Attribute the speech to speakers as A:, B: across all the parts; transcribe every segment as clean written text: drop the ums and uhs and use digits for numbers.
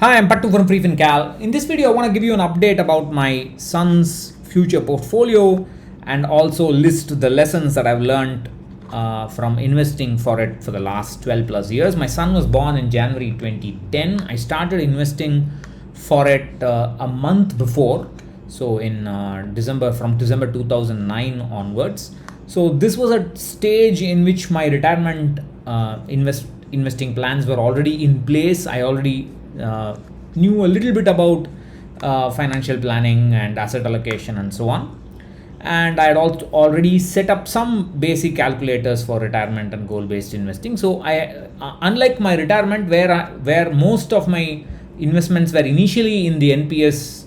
A: Hi, I'm Pattu from freefincal. In this video, I want to give you an update about my son's future portfolio and also list the lessons that I've learned from investing for it for the last 12 plus years. My son was born in January 2010. I started investing for it a month before, so in from December 2009 onwards. So this was a stage in which my retirement investing plans were already in place. I already knew a little bit about financial planning and asset allocation and so on, and I had also already set up some basic calculators for retirement and goal-based investing. So I unlike my retirement where most of my investments were initially in the NPS,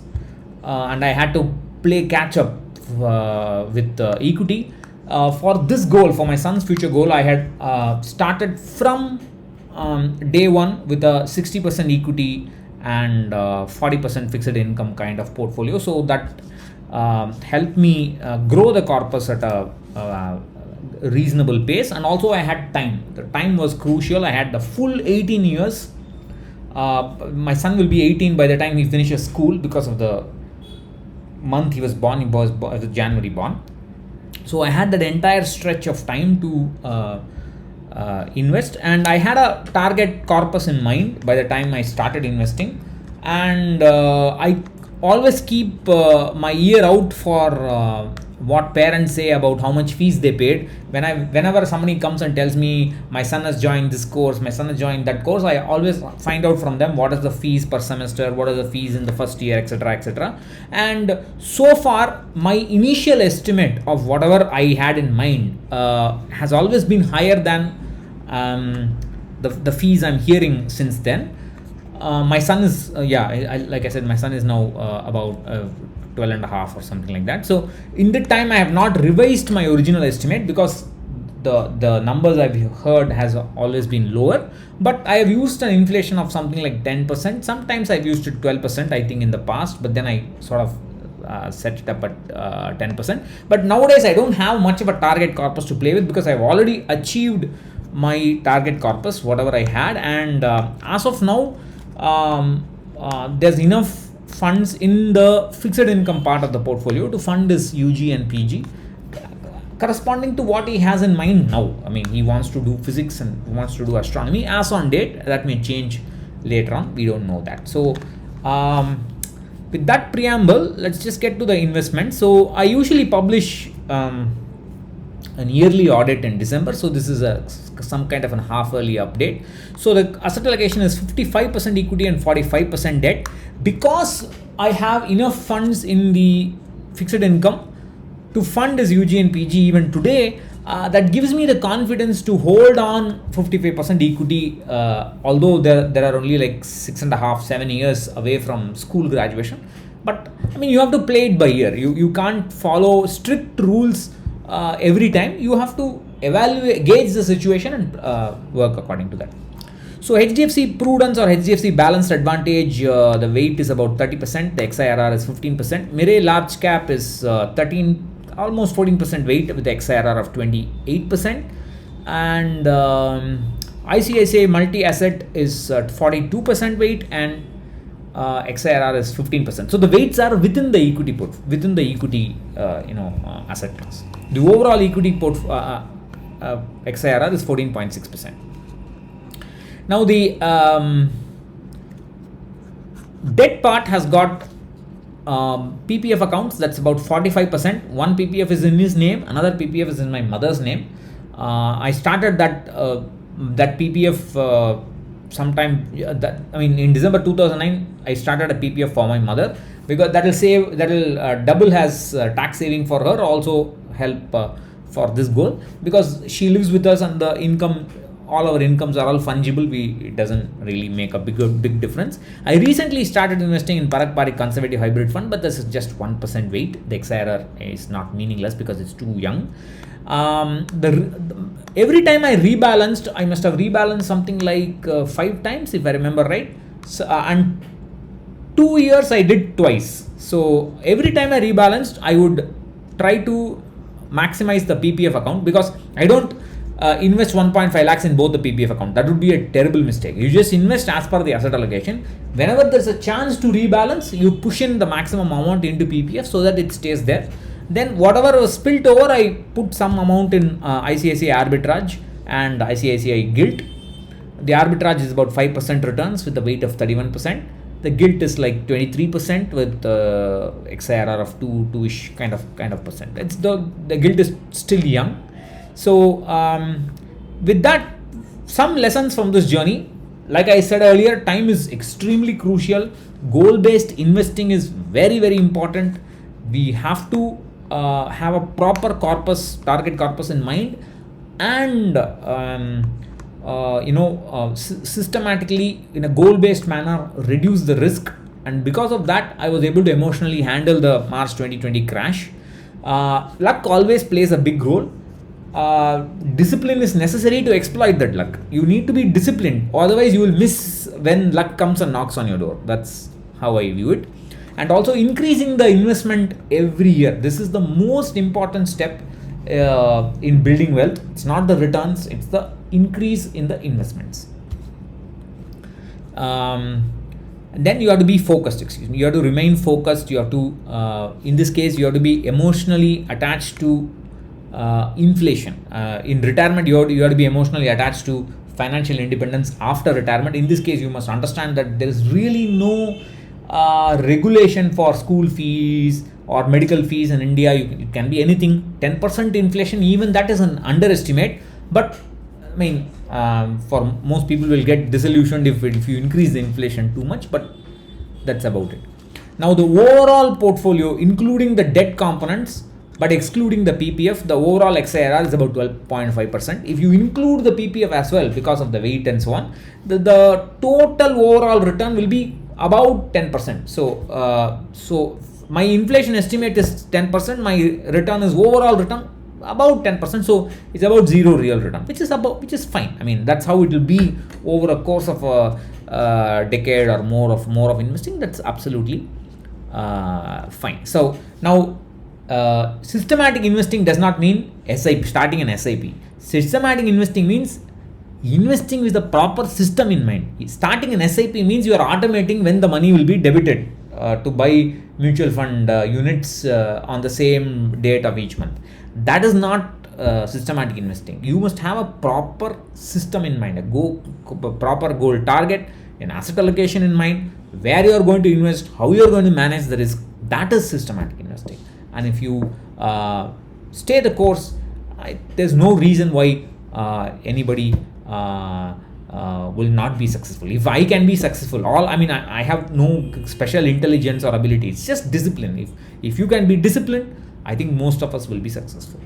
A: and I had to play catch up with equity. For this goal, for my son's future goal, I had started from day one with a 60% equity and 40% fixed income kind of portfolio. So that helped me grow the corpus at a reasonable pace. And also I had time. The time was crucial. I had the full 18 years. My son will be 18 by the time he finishes school because of the month he was born. He was January born. So I had that entire stretch of time to invest, and I had a target corpus in mind by the time I started investing. And I always keep my ear out for what parents say about how much fees they paid. Whenever somebody comes and tells me my son has joined this course, my son has joined that course, I always find out from them what is the fees per semester, what are the fees in the first year, etc., etc. And so far my initial estimate of whatever I had in mind has always been higher than the fees I'm hearing since then. My son is like I said, my son is now about 12 and a half or something like that. So in that time I have not revised my original estimate because the numbers I've heard has always been lower, but I have used an inflation of something like 10%. Sometimes I've used it 12%, I think, in the past, but then I sort of set it up at 10%. But nowadays I don't have much of a target corpus to play with because I've already achieved my target corpus, whatever I had. And as of now, there's enough funds in the fixed income part of the portfolio to fund his UG and PG, corresponding to what he has in mind now. I mean, he wants to do physics and wants to do astronomy as on date. That may change later on, we don't know that. So with that preamble, let's just get to the investment. So I usually publish an yearly audit in December, so this is some kind of an half early update. So the asset allocation is 55% equity and 45% debt. Because I have enough funds in the fixed income to fund his UG and PG even today, that gives me the confidence to hold on 55% equity, although there are only like 6.5-7 years away from school graduation. But I mean, you have to play it by ear. You can't follow strict rules every time. You have to gauge the situation and work according to that. So HDFC Prudence or HDFC Balanced Advantage, the weight is about 30%, the XIRR is 15%. Mire Large Cap is almost 14% weight with the XIRR of 28%. And ICICI Multi-Asset is at 42% weight and XIRR is 15%. So the weights are within the equity asset class. The overall equity XIRR is 14.6%. Now the debt part has got PPF accounts, that's about 45%. One PPF is in his name, another PPF is in my mother's name. I started that PPF in December 2009. I started a PPF for my mother because that will double as tax saving for her, also help for this goal, because she lives with us and all our incomes are all fungible. It doesn't really make a big difference. I recently started investing in Parak Parik Conservative Hybrid Fund, but this is just 1% weight. The XIRR is not meaningless because it's too young. Every time I rebalanced, I must have rebalanced something like 5 times if I remember right. So, and 2 years I did twice. So every time I rebalanced, I would try to maximize the PPF account because I don't invest 1.5 lakhs in both the PPF account. That would be a terrible mistake. You just invest as per the asset allocation. Whenever there's a chance to rebalance, you push in the maximum amount into PPF so that it stays there. Then whatever was spilt over, I put some amount in ICICI arbitrage and ICICI gilt. The arbitrage is about 5% returns with a weight of 31%. The gilt is like 23% with XIRR of 2-ish kind of percent. It's the gilt is still young. So with that, some lessons from this journey. Like I said earlier, time is extremely crucial. Goal-based investing is very, very important. We have to have a proper target corpus in mind, and systematically in a goal-based manner reduce the risk. And because of that, I was able to emotionally handle the March 2020 crash. Luck always plays a big role. Discipline is necessary to exploit that luck. You need to be disciplined, otherwise you will miss when luck comes and knocks on your door. That's how I view it. And also increasing the investment every year. This is the most important step in building wealth. It's not the returns, it's the increase in the investments. Then you have to be focused, you have to remain focused. You have to, in this case, you have to be emotionally attached to inflation. In retirement, you have to be emotionally attached to financial independence after retirement. In this case, you must understand that there is really no regulation for school fees or medical fees in India. It can be anything. 10% inflation, even that is an underestimate. But I mean, for most people will get disillusioned if you increase the inflation too much, but that's about it. Now the overall portfolio, including the debt components but excluding the PPF, the overall XIRR is about 12.5%. If you include the PPF as well, because of the weight and so on, the total overall return will be about 10%. So my inflation estimate is 10%. My return is overall return about 10%. So it's about zero real return, which is fine. I mean, that's how it will be over a course of a decade or more of investing. That's absolutely fine. So now, systematic investing does not mean starting an SIP. Systematic investing means investing with the proper system in mind. Starting an SIP means you are automating when the money will be debited to buy mutual fund units on the same date of each month. That is not systematic investing. You must have a proper system in mind, a proper goal target, an asset allocation in mind, where you are going to invest, how you are going to manage the risk. That is systematic investing. And if you stay the course, there's no reason why anybody will not be successful. If I can be successful, I have no special intelligence or ability. It's just discipline. If you can be disciplined, I think most of us will be successful.